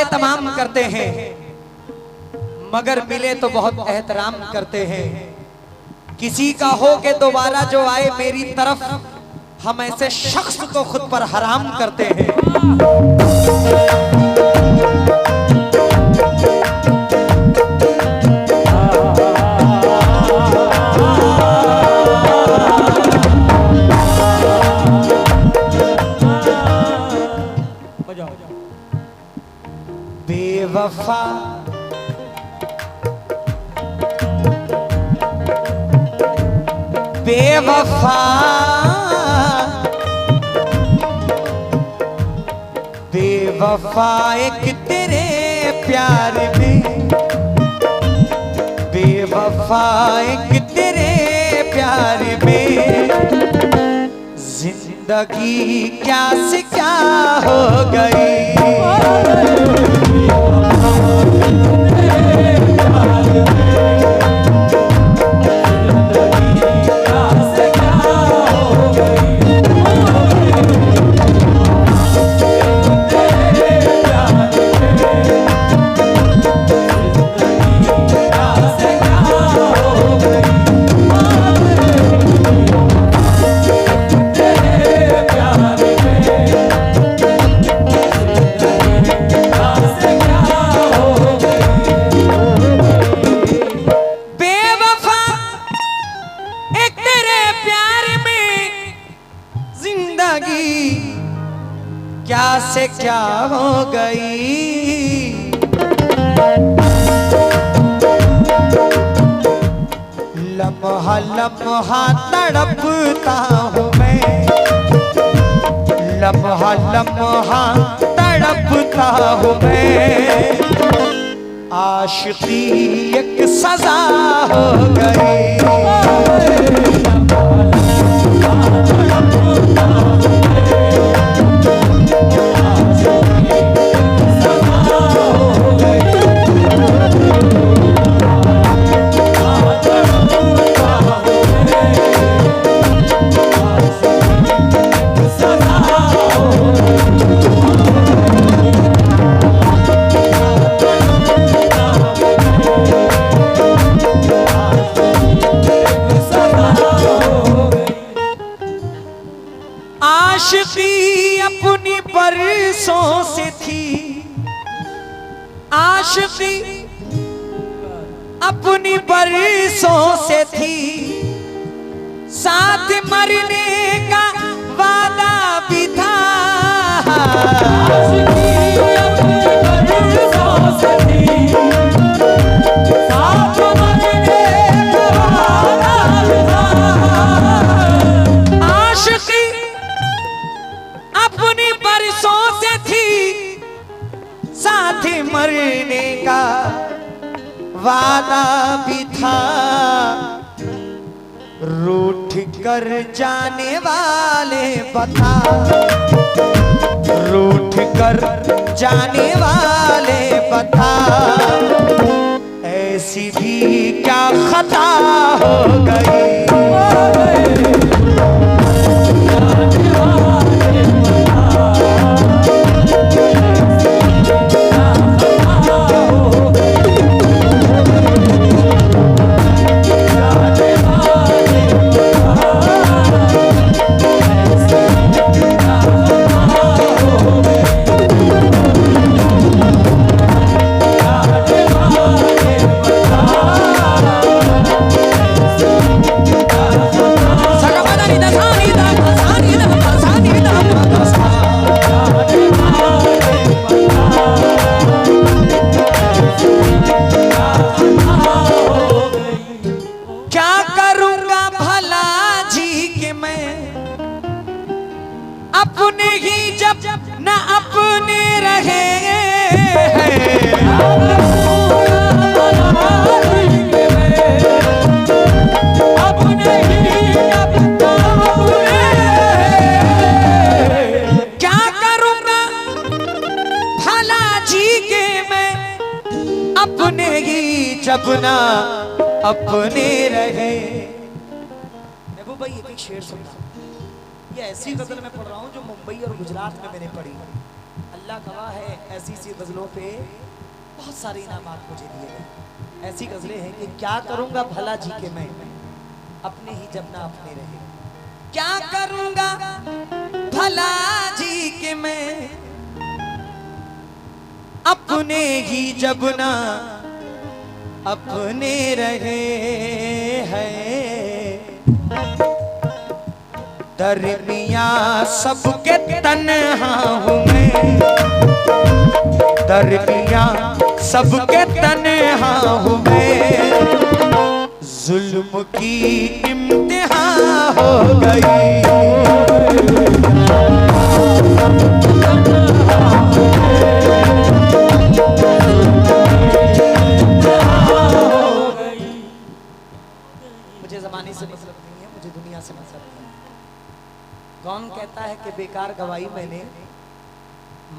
बातें तमाम करते हैं, मगर मिले तो बहुत एहतराम करते हैं। किसी का हो के दोबारा जो आए मेरी तरफ, हम ऐसे शख्स को खुद पर हराम करते हैं। बेवफा बेवफा बेवफा एक तेरे प्यार में, बेवफा एक तेरे प्यार में, जिंदगी क्या से क्या हो गई। क्या से क्या हो गई। लम्हा लम्हा तड़पता हूँ मैं, लम्हा लम्हा तड़पता हूँ मैं, आशिकी एक सजा हो गई। आशिकी अपनी बरसों से थी, आशिकी अपनी बरसों से थी, साथ मरने का वादा भी था। आशिकी अपनी बरसों से थी, साथ मरने का वादा भी था। आशिकी अपनी बरसों से थी, साथ मरने का वादा भी था। रूठ कर जाने वाले बता, रूठ कर जाने वाले बता, ऐसी भी क्या खता हो गई। अपने ही जब न अपने रहे, अपने ही जब न अपने, क्या करूँगा भला जी के मैं, अपने ही जब न अपने रहे। महबूब भाई एक शेर सुनना, ये ऐसी गजल मैं पढ़ रहा हूँ जो मुंबई और गुजरात में मैंने पढ़ी। अल्लाह काफिला गवाह है, ऐसी सी गजलों पे बहुत सारे इनामात मुझे दिए गए। ऐसी गजलें हैं कि क्या करूंगा भला जी के मैं, अपने ही जब ना अपने रहे। क्या करूंगा भला जी के मैं, अपने ही जब ना अपने रहे हैं। दरमियाँ सबके तन्हा हूँ मैं, दरमियाँ सबके तन्हा हूँ मैं, जुल्म की इम्तिहान हो गई। मुझे ज़माने से मतलब नहीं है, मुझे दुनिया से मतलब नहीं है। कौन कहता है कि बेकार गवाई मैंने,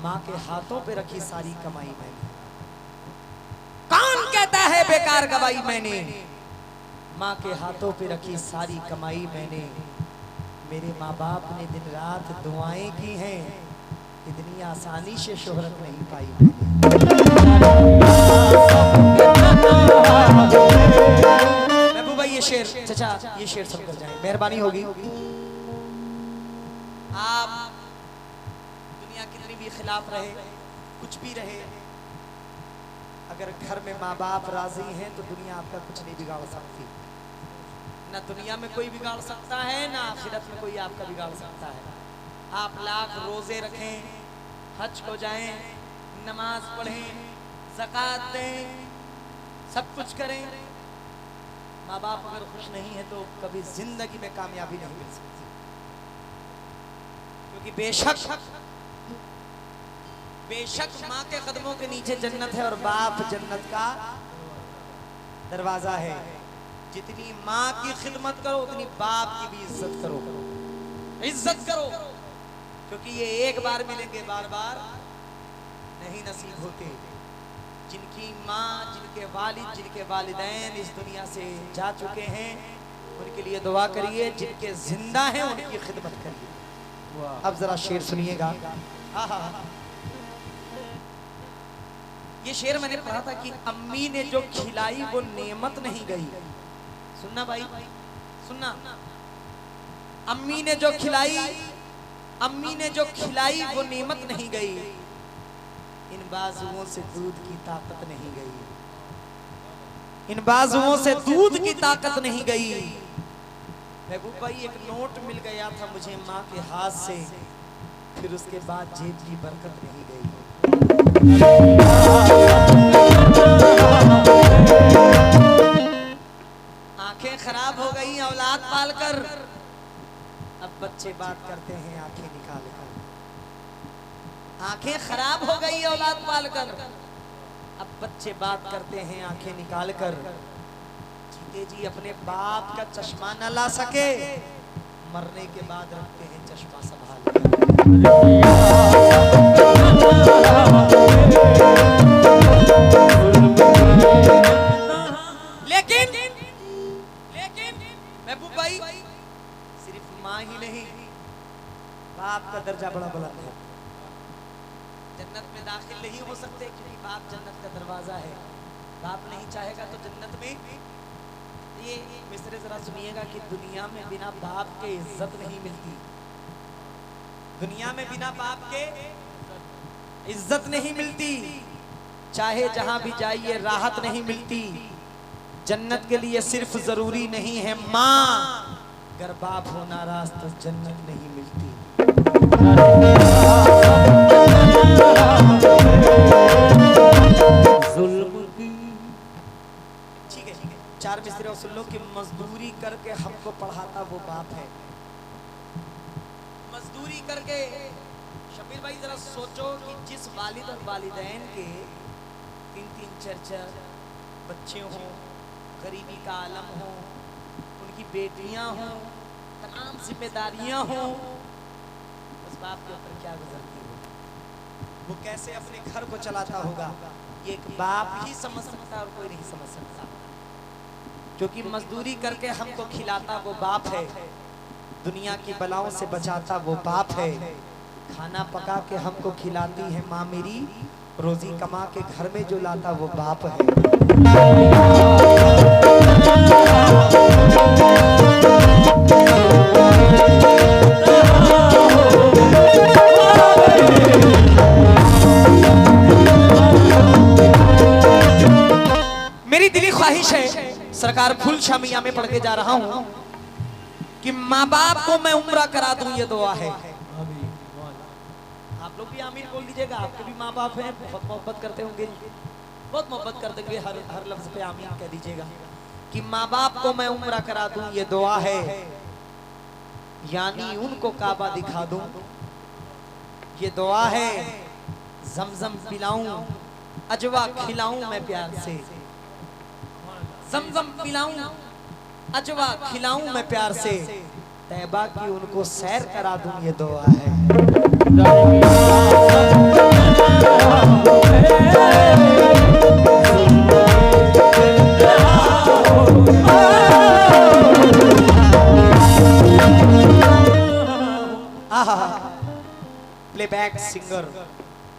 माँ के हाथों पे रखी सारी कमाई मैंने। कौन कहता है बेकार गवाई मैंने, माँ के हाथों पे रखी सारी कमाई मैंने। मेरे माँ बाप ने दिन रात दुआएं की हैं, इतनी आसानी से शोहरत नहीं पाई महबूब भाई। ये शेर चचा, ये शेर सब कर जाए, मेहरबानी होगी। आप दुनिया कितनी भी खिलाफ रहे, कुछ भी रहे, अगर घर में माँ बाप राजी हैं तो दुनिया आपका कुछ नहीं बिगाड़ सकती। ना दुनिया में कोई बिगाड़ सकता है, ना आखिरत में कोई आपका बिगाड़ सकता है। आप लाख रोजे रखें, हज को जाएं, नमाज पढ़ें, ज़कात दें, सब कुछ करें, माँ बाप अगर खुश नहीं है तो कभी जिंदगी में कामयाबी नहीं मिल सकती। क्योंकि बेशक माँ के कदमों के नीचे जन्नत है और बाप जन्नत का दरवाजा है। जितनी माँ की खिदमत करो उतनी बाप की भी इज्जत करो, इज्जत करो, क्योंकि ये एक बार मिलेंगे, बार बार नहीं नसीब होते। जिनकी माँ, जिनके वालिद, जिनके वालिदैन इस दुनिया से जा चुके हैं, उनके लिए दुआ करिए। जिनके जिंदा हैं उनकी खिदमत करिए। अब जरा शेर सुनिएगा। ये शेर मैंने पढ़ा था कि अम्मी ने जो खिलाई वो नेमत नहीं गई। सुनना भाई, सुनना। अम्मी ने जो खिलाई, अम्मी ने जो खिलाई वो नेमत नहीं गई। इन बाजुओं से दूध की ताकत नहीं गई, इन बाजुओं से दूध की ताकत नहीं गई। महबूब भाई, एक नोट मिल गया था मुझे माँ के हाथ से, फिर उसके बाद जेब की बरकत नहीं गई। आंखें खराब हो गई औलाद पालकर, अब बच्चे बात करते हैं आंखें निकाल कर। आंखें खराब हो गई औलाद पालकर, अब बच्चे बात करते हैं आंखें निकाल कर। जीते जी अपने बाप का चश्मा न ला सके, मरने के बाद रखते हैं चश्मा संभाल कर। लेकिन महबूब भाई, सिर्फ माँ ही नहीं, बाप का दर्जा बड़ा बुलंद है। जन्नत में दाखिल नहीं हो सकते क्योंकि बाप जन्नत का दरवाजा है। बाप नहीं चाहेगा तो जन्नत में। ये मिसरे जरा सुनिएगा कि दुनिया में बिना बाप के इज्जत नहीं मिलती, दुनिया में बिना बाप के इज्जत नहीं मिलती। चाहे जहां भी जाइए राहत नहीं मिलती। जन्नत के लिए सिर्फ जरूरी नहीं है माँ, अगर बाप हो नाराज तो जन्नत नहीं मिलती। ठीक है, चार मिसरे सुन लो कि मजदूरी करके हमको पढ़ाता वो बाप है। मजदूरी करके, शबीर भाई जरा सोचो कि जिस वालिद और वालिदैन के 3-3 4-4 बच्चे हों, गरीबी का आलम हो, उनकी बेटियां हों, तमाम जिम्मेदारियां हों, उस बाप के ऊपर क्या गुजरती हो, वो कैसे अपने घर को चलाता होगा, ये एक बाप ही समझ सकता है और कोई नहीं समझ सकता। क्योंकि मजदूरी करके हमको खिलाता वो बाप है, दुनिया की बलाओं से बचाता वो बाप है, खाना पका के हमको खिलाती है माँ मेरी, रोजी कमा के घर में जो लाता वो बाप है। मेरी दिली ख्वाहिश है, सरकार फुल शामिया में पढ़ के जा रहा हूं कि माँ बाप को मैं उम्रा करा दूं, ये दुआ है। आप लोग भी आमीन बोल दीजिएगा, आपके भी माँ बाप हैं, बहुत मोहब्बत करते होंगे, बहुत मोहब्बत करते हुए हर लफ्ज पे आमीन कह दीजिएगा कि माँ बाप को मैं उम्रा करा दूं, ये दुआ है, यानी उनको काबा दिखा दूं, ये दुआ है, जमजम पिलाऊं, अजवा खिलाऊं मैं प्यार से, जमजम पिलाऊं, अजवा खिलाऊं मैं प्यार से, तैबा की उनको सैर करा दूं, ये दुआ है।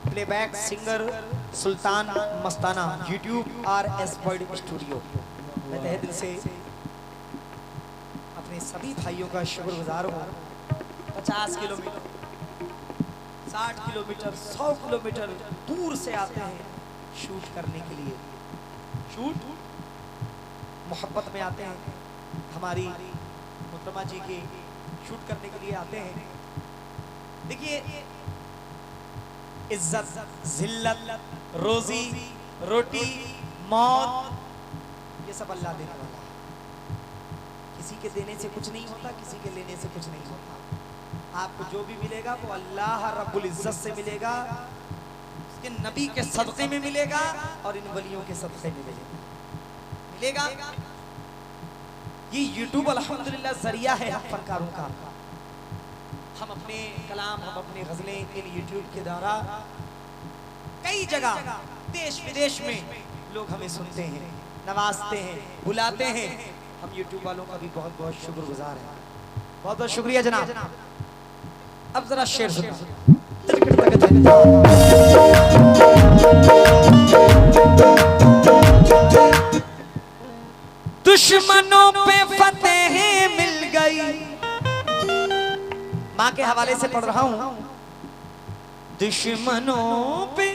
प्लेबैक सिंगर सुल्तान मस्ताना, यूट्यूब RS वर्ल्ड स्टूडियो। मैं तहे दिल से अपने सभी भाइयों का शुक्रगुजार हूँ। 50 किलोमीटर, 60 किलोमीटर, 100 किलोमीटर दूर से आते हैं शूट करने के लिए, शूट मोहब्बत में आते हैं, हमारी मुहतरमा जी के शूट करने के लिए आते हैं। देखिए, इज्जत, जिल्लत, रोजी रोटी, मौत, ये सब अल्लाह देने वाला है। किसी के देने से कुछ नहीं होता, किसी के लेने से कुछ नहीं होता। आपको जो भी मिलेगा वो अल्लाह रब्बुल इज्जत से मिलेगा, उसके नबी के सदक़े में मिलेगा और इन वलियों के सदक़े में मिलेगा। ये यूट्यूब अल्हम्दुलिल्लाह जरिया है हम फनकारों का। हम अपने कलाम, हम अपनी गजलें इन यूट्यूब के द्वारा कई जगह देश विदेश में लोग हमें सुनते हैं, नवाजते हैं, बुलाते हैं। हम यूट्यूब वालों का भी बहुत बहुत शुक्रगुजार हैं। बहुत बहुत शुक्रिया जनाब। अब जरा शेर सुनो। दुश्मनों पे फतेह मिल गई, माँ के हवाले से पढ़ रहा हूं। दुश्मनों पे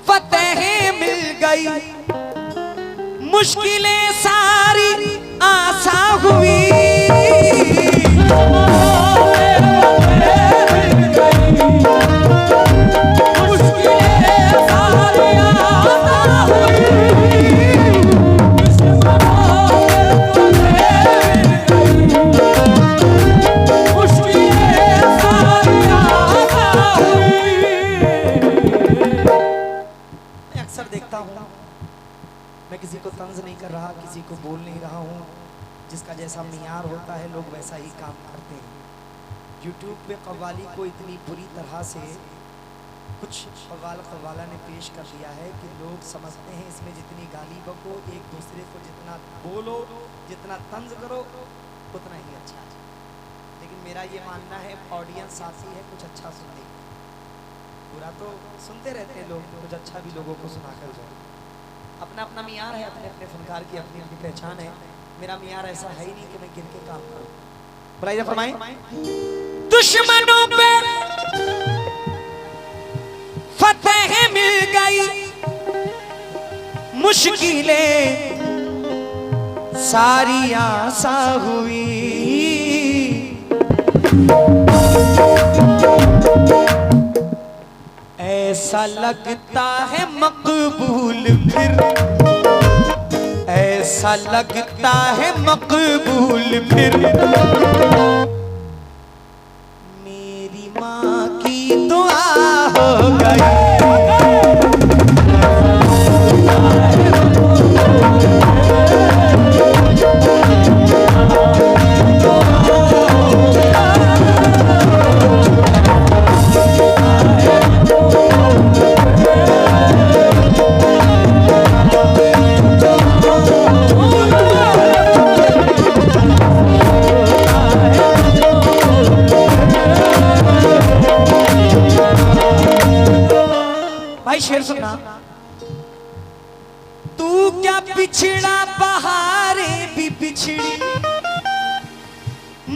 फतेह मिल गई, मुश्किलें सारी आसान हुई, मैं किसी को तंज नहीं कर रहा, किसी को बोल नहीं रहा हूँ। जिसका जैसा मियार होता है लोग वैसा ही काम करते हैं। यूट्यूब पे कव्वाली को इतनी बुरी तरह से कुछ कव्वाला ने पेश कर दिया है कि लोग समझते हैं इसमें जितनी गाली बको, एक दूसरे को जितना बोलो, जितना तंज करो उतना ही अच्छा है। लेकिन मेरा ये मानना है ऑडियंस आती है कुछ अच्छा सुनने, बुरा तो सुनते रहते हैं लोग, कुछ अच्छा भी लोगों को सुना कर जाओ। अपना अपना मियार है, अपने अपने फनकार की अपनी अपनी पहचान है। मेरा मियार ऐसा है ही नहीं कि मैं गिर के काम करूं। बुलाइए फरमाएं। दुश्मनों पे फतेह मिल गई, मुश्किलें सारी आसान हुई, ऐसा लगता है मकबूल फिर, ऐसा लगता है मकबूल फिर, मेरी माँ की दुआ हो गई।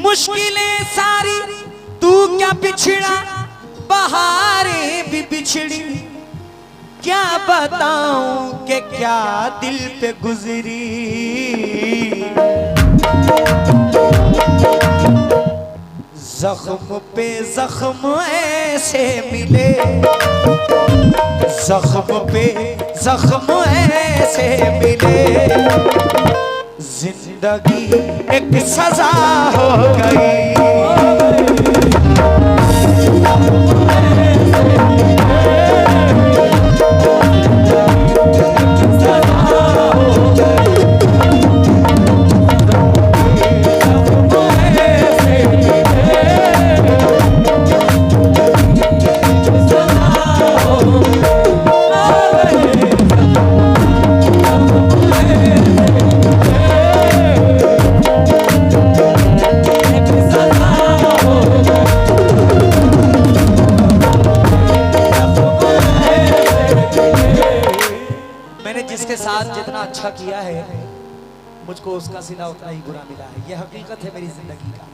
मुश्किलें सारी तू क्या बिछड़ा, बहारें भी बिछड़ी, क्या बताऊं कि क्या दिल पे गुजरी। जख्म पे जख्म ऐसे मिले, जख्म पे जख्म ऐसे मिले, जिंदगी एक सजा हो गई। जिसके साथ जितना अच्छा किया है मुझको उसका सिला उतना ही बुरा मिला है। यह हकीकत है मेरी जिंदगी का।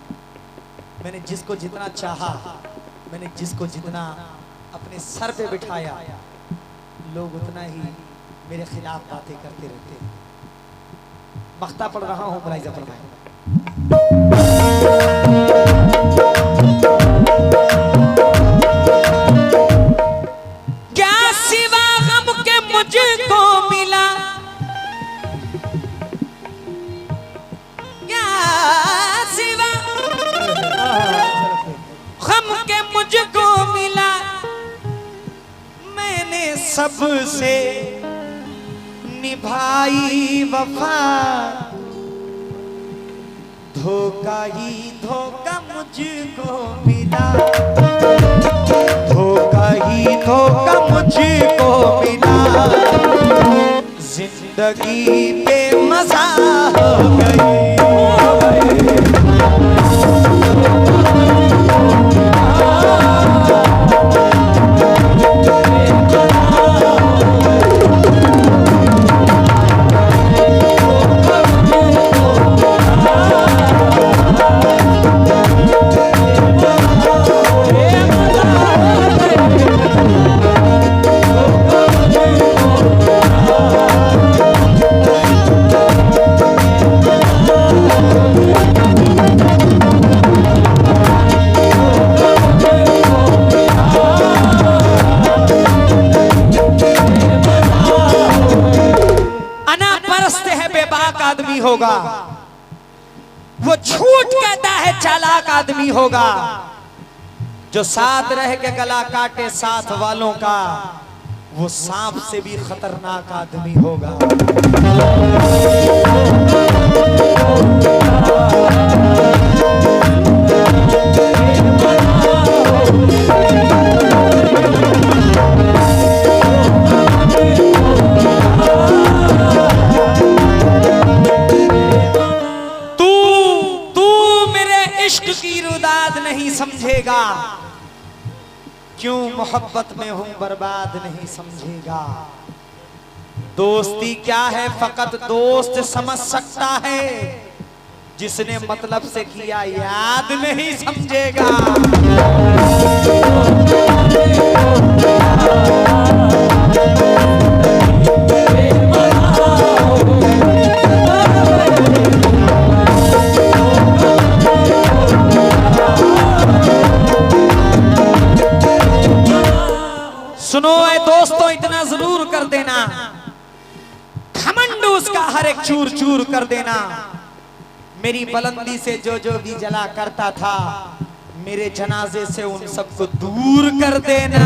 मैंने जिसको जितना चाहा, मैंने जिसको जितना अपने सर पे बिठाया, लोग उतना ही मेरे खिलाफ बातें करते रहते हैं। मख्ता पढ़ रहा हूँ मुलाहिजा फरमाएं। क्या सिवा गम के मुझको मिला, क्या सिवा गम के मुझको मिला, मैंने सबसे निभाई वफा, धोखा ही धोखा मुझको मिला, धोखा ही धोखा मुझको मिला, जिंदगी पे मजा हो गई। आदमी होगा, वो झूठ कहता है चालाक आदमी होगा, जो साथ रह के गला काटे साथ वालों का, वो सांप से भी खतरनाक आदमी होगा। समझेगा क्यों मोहब्बत में हूं बर्बाद नहीं समझेगा। दोस्ती क्या है फकत दोस्त समझ सकता है, जिसने मतलब से किया याद नहीं समझेगा। सुनो ऐ दोस्तों, इतना जरूर कर देना, घमंड उसका हर एक चूर चूर कर देना। मेरी बुलंदी से जो जो भी जला करता था, मेरे जनाजे से उन सबको दूर कर देना।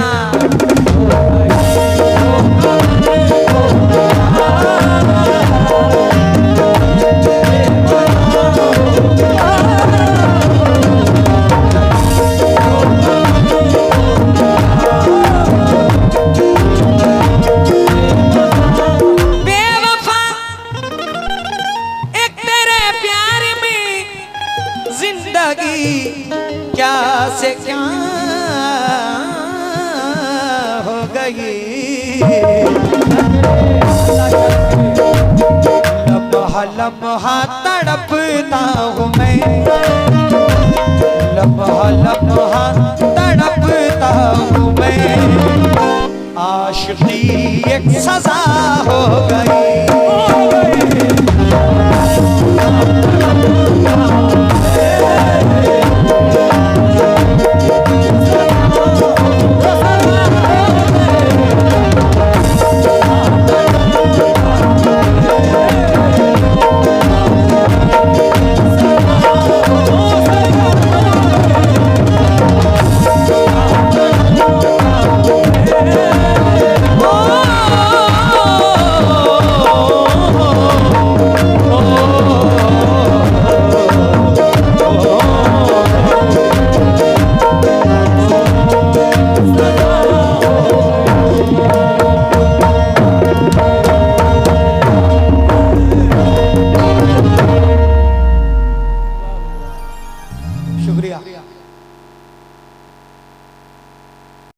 क्या से क्या हो गई, लम्हा लम्हा तड़पता हूँ मैं। लम्हा लम्हा तड़पता हूँ मैं, आशिकी एक सजा